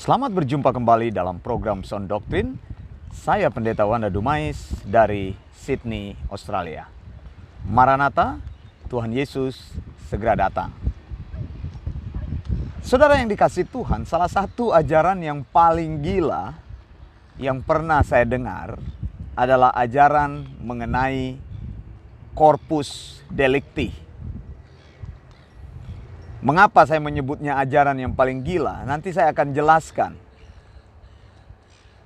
Selamat berjumpa kembali dalam program Sound Doctrine. Saya Pendeta Wanda Dumais dari Sydney, Australia. Maranatha, Tuhan Yesus segera datang. Saudara yang dikasihi Tuhan, salah satu ajaran yang paling gila yang pernah saya dengar adalah ajaran mengenai corpus delicti. Mengapa saya menyebutnya ajaran yang paling gila? Nanti saya akan jelaskan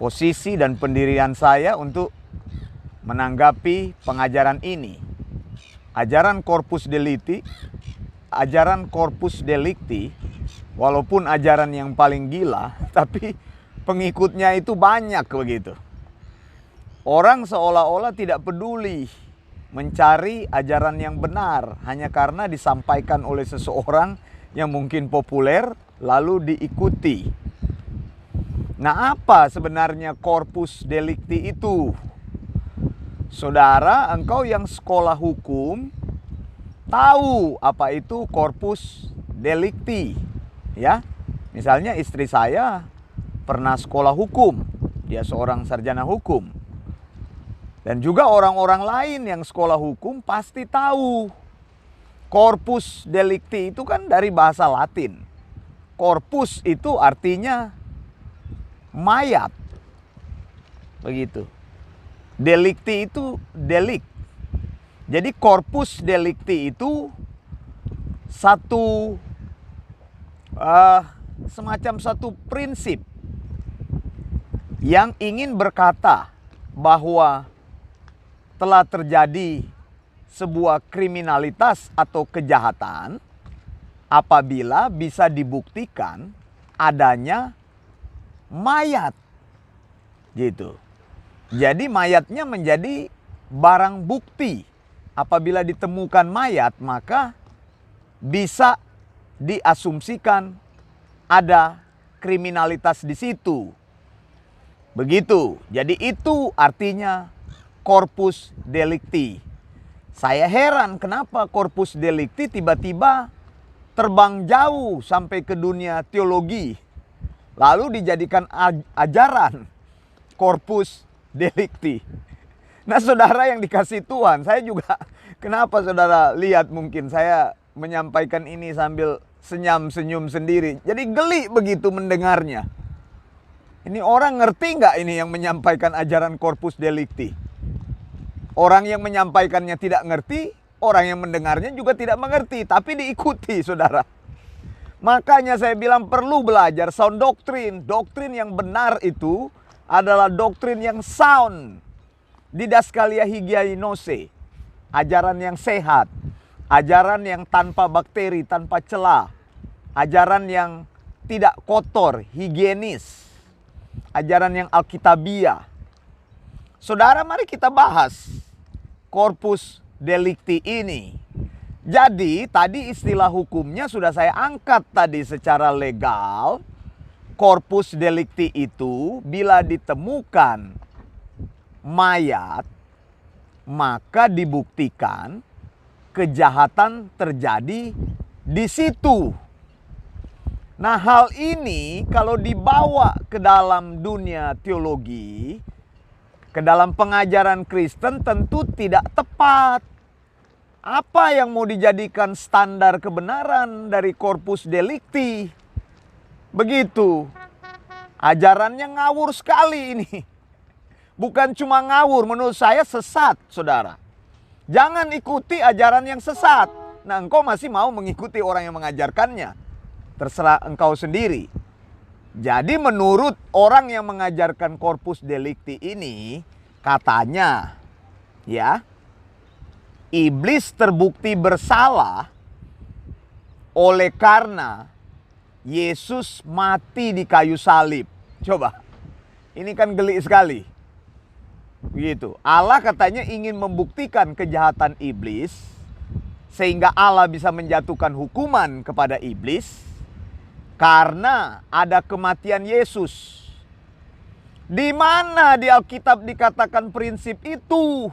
posisi dan pendirian saya untuk menanggapi pengajaran ini. Ajaran corpus delicti, walaupun ajaran yang paling gila, tapi pengikutnya itu banyak begitu. Orang seolah-olah tidak peduli mencari ajaran yang benar hanya karena disampaikan oleh seseorang yang mungkin populer lalu diikuti. Nah, apa sebenarnya corpus delicti itu? Saudara, engkau yang sekolah hukum tahu apa itu corpus delicti, ya. Misalnya istri saya pernah sekolah hukum, dia seorang sarjana hukum. Dan juga orang-orang lain yang sekolah hukum pasti tahu. Corpus delicti itu kan dari bahasa Latin. Corpus itu artinya mayat. Begitu. Delicti itu delik. Jadi corpus delicti itu semacam satu prinsip yang ingin berkata bahwa telah terjadi sebuah kriminalitas atau kejahatan apabila bisa dibuktikan adanya mayat. Gitu. Jadi mayatnya menjadi barang bukti. Apabila ditemukan mayat, maka bisa diasumsikan ada kriminalitas di situ. Begitu. Jadi itu artinya corpus delicti. Saya heran kenapa corpus delicti tiba-tiba terbang jauh sampai ke dunia teologi. Lalu dijadikan ajaran corpus delicti. Nah, saudara yang dikasihi Tuhan, saya juga kenapa saudara lihat mungkin saya menyampaikan ini sambil senyum sendiri. Jadi geli begitu mendengarnya. Ini orang ngerti nggak ini yang menyampaikan ajaran corpus delicti? Orang yang menyampaikannya tidak ngerti, orang yang mendengarnya juga tidak mengerti, tapi diikuti, saudara. Makanya saya bilang perlu belajar sound doctrine. Doktrin yang benar itu adalah doktrin yang sound. Didaskalia hygienose. Ajaran yang sehat. Ajaran yang tanpa bakteri, tanpa celah. Ajaran yang tidak kotor, higienis. Ajaran yang alkitabiah. Saudara, mari kita bahas corpus delicti ini. Jadi, tadi istilah hukumnya sudah saya angkat tadi secara legal. Corpus delicti itu bila ditemukan mayat, maka dibuktikan kejahatan terjadi di situ. Nah, hal ini kalau dibawa ke dalam dunia teologi, ke dalam pengajaran Kristen tentu tidak tepat. Apa yang mau dijadikan standar kebenaran dari corpus delicti? Begitu. Ajarannya ngawur sekali ini. Bukan cuma ngawur, menurut saya sesat, saudara. Jangan ikuti ajaran yang sesat. Nah, engkau masih mau mengikuti orang yang mengajarkannya. Terserah engkau sendiri. Jadi menurut orang yang mengajarkan corpus delicti ini, katanya, ya, iblis terbukti bersalah oleh karena Yesus mati di kayu salib. Coba, ini kan geli sekali. Begitu. Allah katanya ingin membuktikan kejahatan iblis, sehingga Allah bisa menjatuhkan hukuman kepada iblis. Karena ada kematian Yesus. Di mana di Alkitab dikatakan prinsip itu?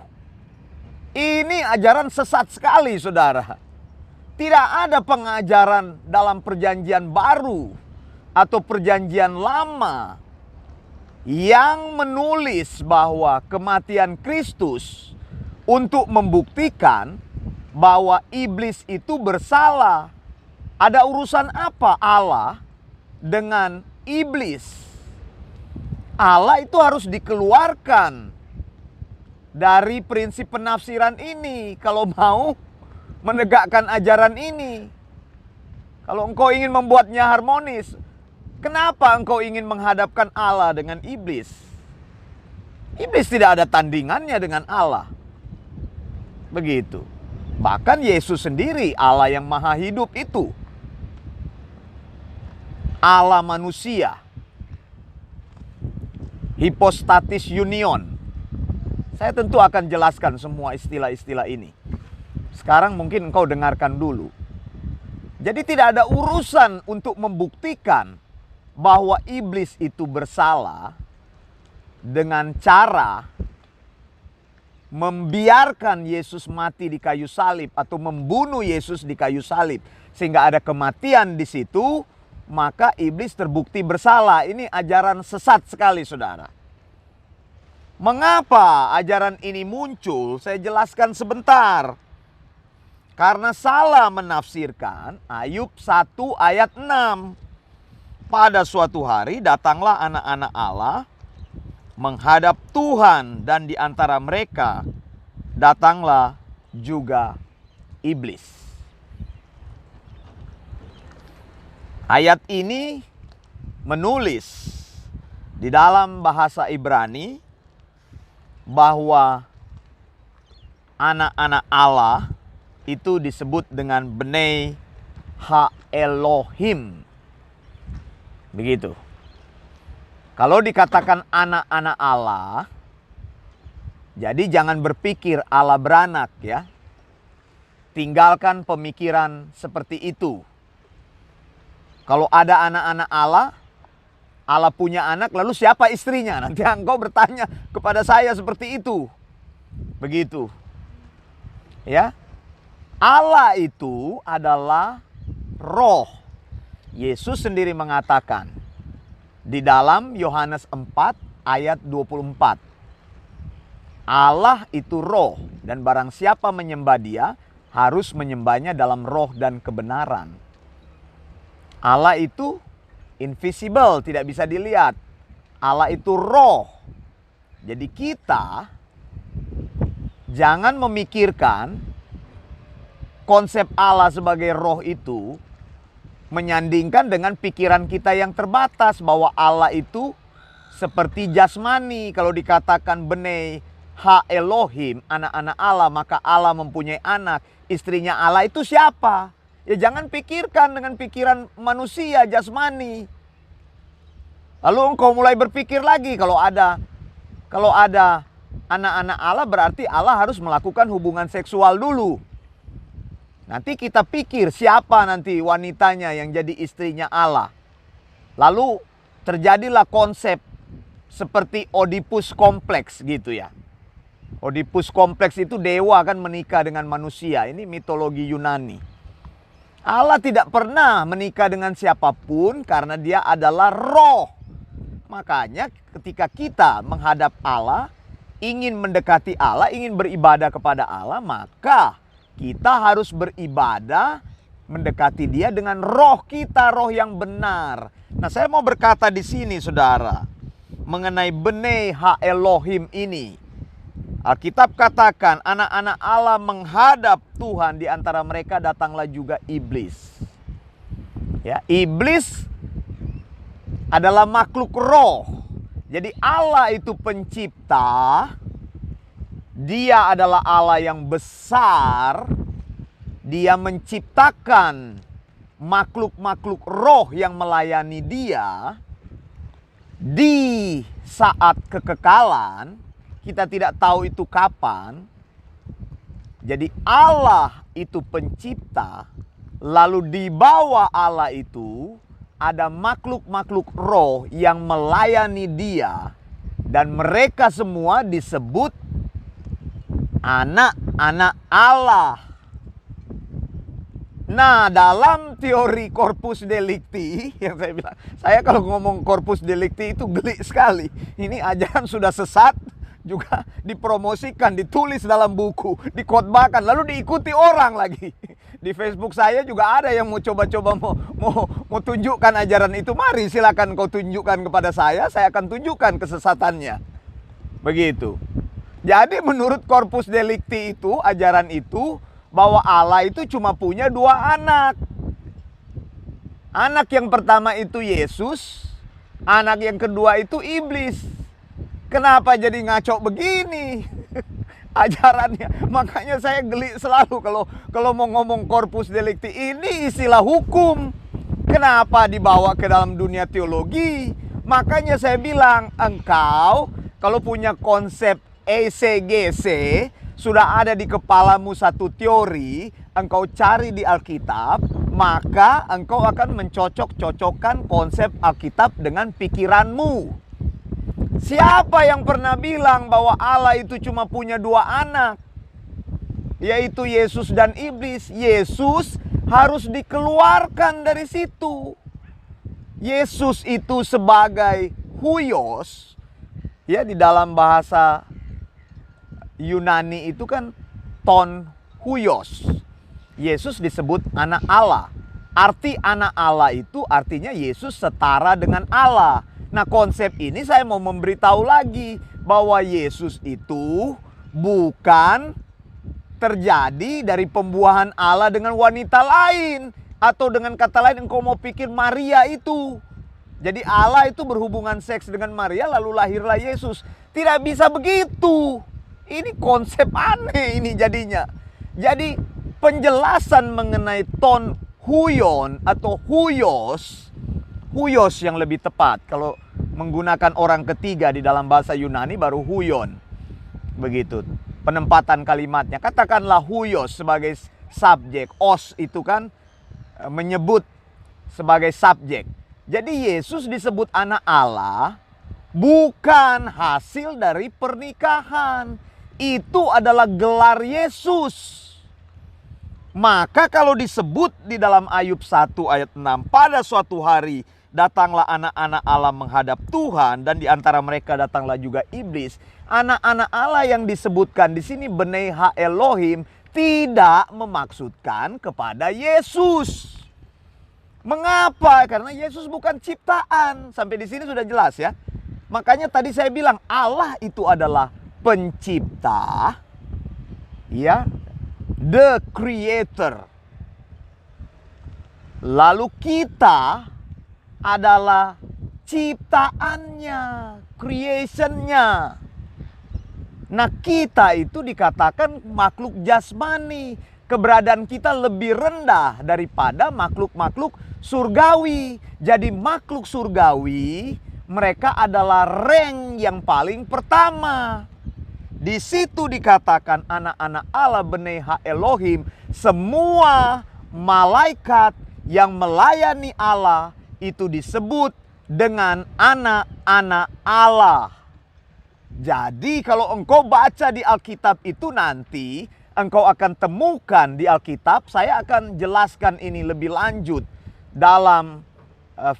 Ini ajaran sesat sekali, saudara. Tidak ada pengajaran dalam perjanjian baru atau Perjanjian Lama yang menulis bahwa kematian Kristus untuk membuktikan bahwa iblis itu bersalah. Ada urusan apa Allah dengan iblis? Allah itu harus dikeluarkan dari prinsip penafsiran ini kalau mau menegakkan ajaran ini. Kalau engkau ingin membuatnya harmonis, kenapa engkau ingin menghadapkan Allah dengan iblis? Iblis tidak ada tandingannya dengan Allah. Begitu. Bahkan Yesus sendiri, Allah yang maha hidup itu, Allah manusia, hypostatis union. Saya tentu akan jelaskan semua istilah-istilah ini. Sekarang mungkin engkau dengarkan dulu. Jadi tidak ada urusan untuk membuktikan bahwa iblis itu bersalah dengan cara membiarkan Yesus mati di kayu salib atau membunuh Yesus di kayu salib sehingga ada kematian di situ, maka iblis terbukti bersalah. Ini ajaran sesat sekali, saudara. Mengapa ajaran ini muncul? Saya jelaskan sebentar. Karena salah menafsirkan Ayub 1 ayat 6. Pada suatu hari datanglah anak-anak Allah menghadap Tuhan, dan di antara mereka datanglah juga iblis. Ayat ini menulis di dalam bahasa Ibrani bahwa anak-anak Allah itu disebut dengan Bnei Ha-Elohim. Begitu. Kalau dikatakan anak-anak Allah, jadi jangan berpikir Allah beranak ya. Tinggalkan pemikiran seperti itu. Kalau ada anak-anak Allah, Allah punya anak, lalu siapa istrinya? Nanti engkau bertanya kepada saya seperti itu. Begitu. Ya. Allah itu adalah roh. Yesus sendiri mengatakan di dalam Yohanes 4 ayat 24. Allah itu roh, dan barang siapa menyembah Dia harus menyembahnya dalam roh dan kebenaran. Allah itu invisible, tidak bisa dilihat. Allah itu roh. Jadi kita jangan memikirkan konsep Allah sebagai roh itu menyandingkan dengan pikiran kita yang terbatas bahwa Allah itu seperti jasmani. Kalau dikatakan Bnei Ha-Elohim, anak-anak Allah, maka Allah mempunyai anak. Istrinya Allah itu siapa? Ya jangan pikirkan dengan pikiran manusia jasmani. Lalu engkau mulai berpikir lagi kalau ada anak-anak Allah, berarti Allah harus melakukan hubungan seksual dulu. Nanti kita pikir siapa nanti wanitanya yang jadi istrinya Allah. Lalu terjadilah konsep seperti Oedipus kompleks gitu ya. Oedipus kompleks itu dewa kan menikah dengan manusia. Ini mitologi Yunani. Allah tidak pernah menikah dengan siapapun karena Dia adalah roh. Makanya ketika kita menghadap Allah, ingin mendekati Allah, ingin beribadah kepada Allah, maka kita harus beribadah mendekati Dia dengan roh kita, roh yang benar. Nah, saya mau berkata di sini, saudara, mengenai Bnei Ha-Elohim ini. Alkitab katakan anak-anak Allah menghadap Tuhan, di antara mereka datanglah juga iblis. Ya, iblis adalah makhluk roh. Jadi Allah itu pencipta. Dia adalah Allah yang besar. Dia menciptakan makhluk-makhluk roh yang melayani Dia. Di saat kekekalan, kita tidak tahu itu kapan. Jadi Allah itu pencipta. Lalu di bawah Allah itu ada makhluk-makhluk roh yang melayani Dia. Dan mereka semua disebut anak-anak Allah. Nah, dalam teori corpus delicti yang saya bilang, saya kalau ngomong corpus delicti itu geli sekali. Ini ajaran sudah sesat, juga dipromosikan, ditulis dalam buku, dikhotbahkan, lalu diikuti orang lagi. Di Facebook saya juga ada yang mau coba-coba mau tunjukkan ajaran itu. Mari silakan kau tunjukkan kepada saya akan tunjukkan kesesatannya. Begitu. Jadi menurut corpus delicti itu, ajaran itu, bahwa Allah itu cuma punya 2 anak. Anak yang pertama itu Yesus, anak yang kedua itu iblis. Kenapa jadi ngaco begini ajarannya? Makanya saya geli selalu kalau mau ngomong corpus delicti, ini istilah hukum. Kenapa dibawa ke dalam dunia teologi? Makanya saya bilang, engkau kalau punya konsep ECGC, sudah ada di kepalamu satu teori, engkau cari di Alkitab, maka engkau akan mencocok-cocokkan konsep Alkitab dengan pikiranmu. Siapa yang pernah bilang bahwa Allah itu cuma punya 2 anak? Yaitu Yesus dan iblis. Yesus harus dikeluarkan dari situ. Yesus itu sebagai huios, ya, di dalam bahasa Yunani itu kan ton huios. Yesus disebut anak Allah. Arti anak Allah itu artinya Yesus setara dengan Allah. Nah, konsep ini saya mau memberitahu lagi bahwa Yesus itu bukan terjadi dari pembuahan Allah dengan wanita lain. Atau dengan kata lain, engkau mau pikir Maria itu. Jadi Allah itu berhubungan seks dengan Maria lalu lahirlah Yesus. Tidak bisa begitu. Ini konsep aneh ini jadinya. Jadi penjelasan mengenai ton huion atau huios, huios yang lebih tepat. Kalau menggunakan orang ketiga di dalam bahasa Yunani baru huion. Begitu. Penempatan kalimatnya. Katakanlah huios sebagai subjek. Os itu kan menyebut sebagai subjek. Jadi Yesus disebut anak Allah bukan hasil dari pernikahan. Itu adalah gelar Yesus. Maka kalau disebut di dalam Ayub 1 ayat 6, pada suatu hari datanglah anak-anak Allah menghadap Tuhan, dan di antara mereka datanglah juga iblis. Anak-anak Allah yang disebutkan di sini Bnei Ha Elohim tidak memaksudkan kepada Yesus. Mengapa? Karena Yesus bukan ciptaan. Sampai di sini sudah jelas ya. Makanya tadi saya bilang Allah itu adalah pencipta, ya, the creator. Lalu kita adalah ciptaannya, creationnya. Nah, kita itu dikatakan makhluk jasmani. Keberadaan kita lebih rendah daripada makhluk-makhluk surgawi. Jadi makhluk surgawi, mereka adalah rank yang paling pertama. Di situ dikatakan anak-anak Allah Bnei Ha Elohim, semua malaikat yang melayani Allah itu disebut dengan anak-anak Allah. Jadi kalau engkau baca di Alkitab itu nanti, engkau akan temukan di Alkitab, saya akan jelaskan ini lebih lanjut dalam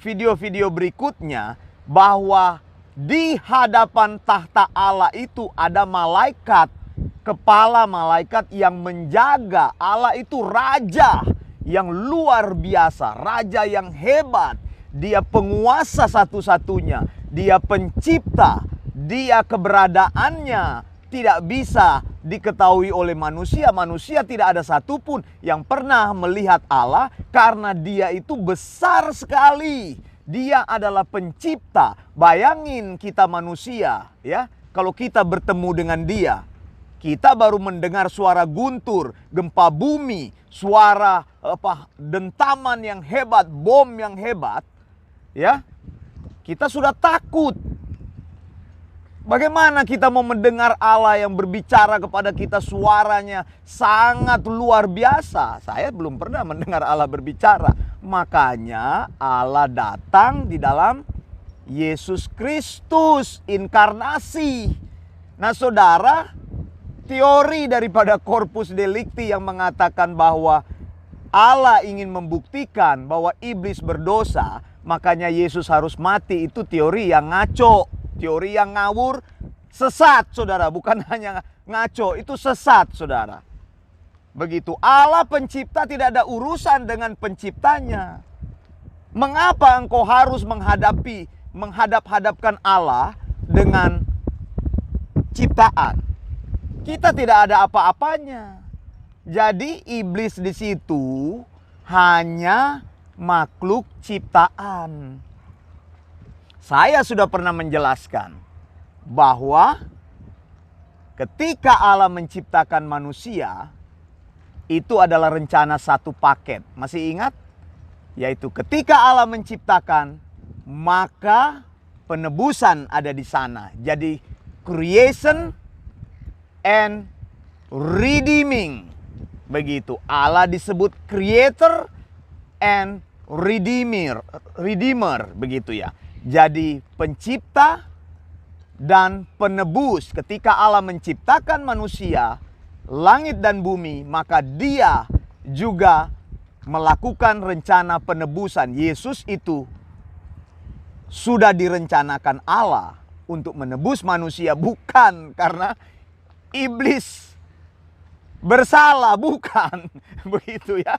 video-video berikutnya, bahwa di hadapan tahta Allah itu ada malaikat, kepala malaikat yang menjaga. Allah itu raja yang luar biasa, raja yang hebat. Dia penguasa satu-satunya, dia pencipta, dia keberadaannya tidak bisa diketahui oleh manusia. Manusia tidak ada satupun yang pernah melihat Allah karena dia itu besar sekali. Dia adalah pencipta. Bayangin kita manusia, ya, kalau kita bertemu dengan dia, kita baru mendengar suara guntur, gempa bumi, suara dentaman yang hebat, bom yang hebat, ya, kita sudah takut. Bagaimana kita mau mendengar Allah yang berbicara kepada kita, suaranya sangat luar biasa. Saya belum pernah mendengar Allah berbicara. Makanya Allah datang di dalam Yesus Kristus, inkarnasi. Nah saudara, teori daripada corpus delicti yang mengatakan bahwa Allah ingin membuktikan bahwa iblis berdosa, makanya Yesus harus mati. Itu teori yang ngaco, teori yang ngawur, sesat saudara. Bukan hanya ngaco, itu sesat saudara. Begitu, Allah pencipta tidak ada urusan dengan penciptanya. Mengapa engkau harus menghadap-hadapkan Allah dengan ciptaan? Kita tidak ada apa-apanya. Jadi iblis di situ hanya makhluk ciptaan. Saya sudah pernah menjelaskan bahwa ketika Allah menciptakan manusia, itu adalah rencana satu paket. Masih ingat? Yaitu ketika Allah menciptakan, maka penebusan ada di sana. Jadi creation and redeeming. Begitu. Allah disebut creator and redeemer. Begitu ya. Jadi pencipta dan penebus. Ketika Allah menciptakan manusia, langit dan bumi, maka Dia juga melakukan rencana penebusan. Yesus itu sudah direncanakan Allah untuk menebus manusia, bukan karena iblis bersalah, bukan begitu ya,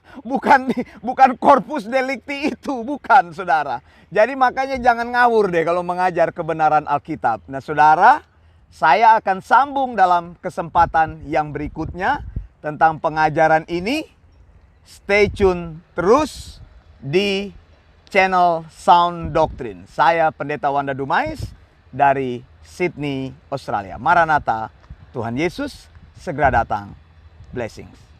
bukan corpus delicti itu, bukan saudara. Jadi makanya jangan ngawur deh kalau mengajar kebenaran Alkitab. Nah saudara, saya akan sambung dalam kesempatan yang berikutnya tentang pengajaran ini. Stay tune terus di channel Sound Doctrine. Saya Pendeta Wanda Dumais dari Sydney, Australia. Maranatha, Tuhan Yesus segera datang. Blessings.